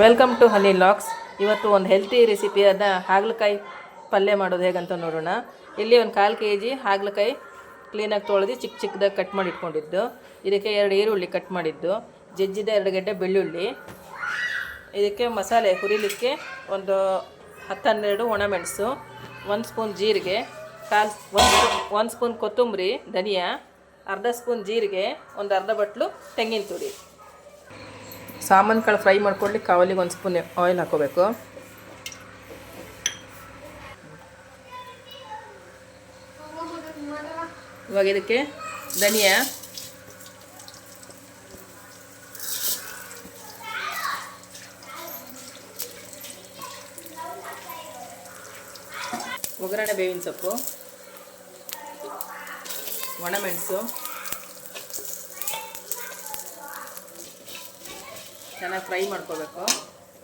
Welcome to honey LOX. ಇವತ್ತು ಒಂದು healthy ರೆಸಿಪಿಯಾದ ಹಾಗಲಕಾಯಿ ಪಲ್ಯ ಮಾಡೋದು ಹೇಗಂತ ನೋಡೋಣ. ಇಲ್ಲಿ ಒಂದು 1/4 kg ಹಾಗಲಕಾಯಿ ಕ್ಲೀನಾಗಿ ತೊಳೆದು ಚಿಕ್ಕ ಚಿಕ್ಕದಾಗಿ ಕಟ್ ಮಾಡಿ ಇಟ್ಕೊಂಡಿದ್ದು, ಇದಕ್ಕೆ 2 ಈರುಳ್ಳಿ ಕಟ್ ಮಾಡಿದ್ದು, ಜಜ್ಜಿದ 2 ಗೆಡ್ಡೆ ಬೆಳ್ಳುಳ್ಳಿ, ಇದಕ್ಕೆ ಮಸಾಲೆ ಹುರಿಲಿಕ್ಕೆ ಒಂದು 10-12 ಒಣಮೆಣಸು, 1 ಸ್ಪೂನ್ ಜೀರಿಗೆ, 1 ಸ್ಪೂನ್ ಕೊತ್ತಂಬರಿ, ಧನಿಯಾ, ಅರ್ಧ ಸ್ಪೂನ್ ಜೀರಿಗೆ, ಒಂದು ಅರ್ಧ ಬಟ್ಲು ತೆಂಗಿನ ತುರಿ. ಸಾಮಾನು ಕಾಳು ಫ್ರೈ ಮಾಡ್ಕೊಳ್ಳಿಕ್ಕೆ ಕಾವಲಿಗೆ 1 ಸ್ಪೂನ್ ಆಯಿಲ್ ಹಾಕೋಬೇಕು. ಇವಾಗ ಇದಕ್ಕೆ ಧನಿಯಾ, ಒಗ್ಗರಣೆ ಬೇವಿನ ಸೊಪ್ಪು, ಒಣಮೆಣಸು ಚೆನ್ನಾಗಿ ಫ್ರೈ ಮಾಡ್ಕೋಬೇಕು.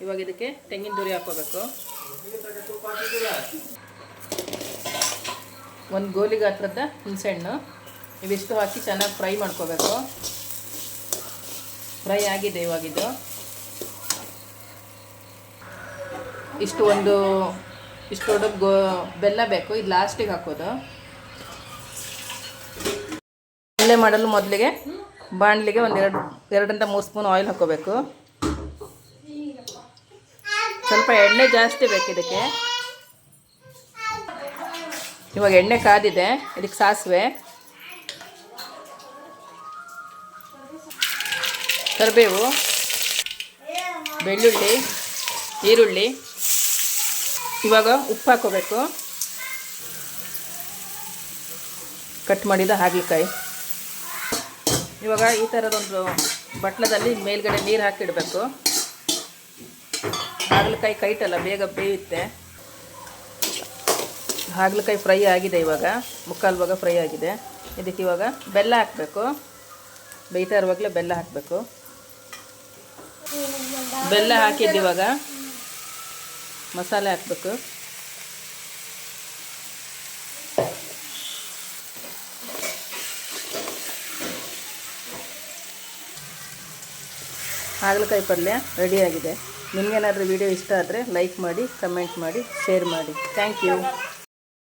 ಇವಾಗ ಇದಕ್ಕೆ ತೆಂಗಿನ ತುರಿ ಹಾಕೋಬೇಕು. 1 ಗೋಲಿ ಗಾತ್ರದ ಹುಣಸೆಹಣ್ಣು, ಇವಿಷ್ಟು ಹಾಕಿ ಚೆನ್ನಾಗಿ ಫ್ರೈ ಮಾಡ್ಕೋಬೇಕು. ಫ್ರೈ ಆಗಿದೆ. ಇವಾಗಿದ್ದು ಇಷ್ಟು ದೊಡ್ಡ ಬೆಲ್ಲ ಬೇಕು, ಇದು ಲಾಸ್ಟಿಗೆ ಹಾಕೋದು. ಪಲ್ಯ ಮಾಡಲು ಮೊದಲಿಗೆ ಬಾಣಲಿಗೆ 2-3 ಸ್ಪೂನ್ ಆಯಿಲ್ ಹಾಕೋಬೇಕು. ಸ್ವಲ್ಪ ಎಣ್ಣೆ ಜಾಸ್ತಿ ಬೇಕು ಇದಕ್ಕೆ. ಇವಾಗ ಎಣ್ಣೆ ಕಾದಿದೆ, ಇದಕ್ಕೆ ಸಾಸಿವೆ, ಕರಿಬೇವು, ಬೆಳ್ಳುಳ್ಳಿ, ಈರುಳ್ಳಿ. ಇವಾಗ ಉಪ್ಪು ಹಾಕೋಬೇಕು. ಕಟ್ ಮಾಡಿದ ಹಾಗಲಕಾಯಿ. ಇವಾಗ ಈ ಥರದೊಂದು ಬಟ್ಲದಲ್ಲಿ ಮೇಲ್ಗಡೆ ನೀರು ಹಾಕಿಡಬೇಕು. ಹಾಗಲಕಾಯಿ ಕೈಟಲ್ಲ, ಬೇಗ ಬೇಯುತ್ತೆ. ಹಾಗಲಕಾಯಿ ಫ್ರೈ ಆಗಿದೆ. ಇವಾಗ 3/4 ಭಾಗ ಫ್ರೈ ಆಗಿದೆ. ಇದಕ್ಕೆ ಇವಾಗ ಬೆಲ್ಲ ಹಾಕಬೇಕು. ಬೇಯ್ತಾ ಇರುವಾಗಲೇ ಬೆಲ್ಲ ಹಾಕಬೇಕು. ಬೆಲ್ಲ ಹಾಕಿದ್ದು ಇವಾಗ ಮಸಾಲೆ ಹಾಕಬೇಕು. ಹಾಗಲಕಾಯಿ ಪಲ್ಯ ರೆಡಿಯಾಗಿದೆ. ನಿಮಗೇನಾದರೂ ವಿಡಿಯೋ ಇಷ್ಟ ಆದರೆ ಲೈಕ್ ಮಾಡಿ, ಕಮೆಂಟ್ ಮಾಡಿ, ಶೇರ್ ಮಾಡಿ. Thank you.